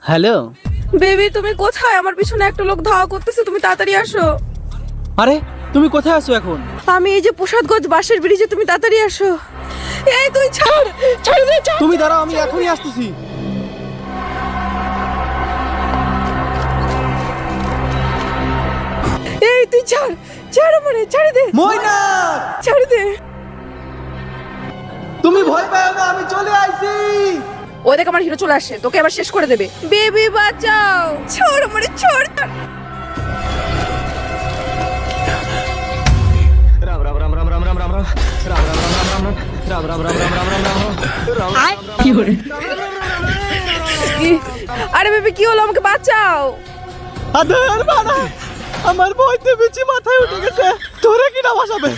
Hello. Baby তুমি কোথায়? আমার পিছনে একটা লোক ধাওয়া করতেছে, তুমি তাড়াতাড়ি আসো। আরে তুমি কোথায় আছো এখন? আমি এই যে প্রসাদগঞ্জ বাসের ব্রিজে, তুমি তাড়াতাড়ি আসো। এই তুই ছাড়, ছাড় দে, ছাড়। তুমি দাঁড়াও, আমি এখনই আসতেছি। এই তুই ছাড়, ছাড় আমারে, ছাড় দে, ময়নাক, ছাড় দে। তুমি ভয় পাও না, আমি চলে আইছি। ও দেখ আমার হিরো চলে আসে, তোকে এবার শেষ করে দেবে। বেবি বাঁচাও, ছাড় আমারে, ছাড়। राम राम राम राम राम राम राम राम राम राम राम राम राम राम राम राम আরে বেবি কি হলো? আমাকে বাঁচাও। আদের বাড়া, আমার বইতে বিচি মাথায় উঠে গেছে, তোরে কি না বাঁচাবে?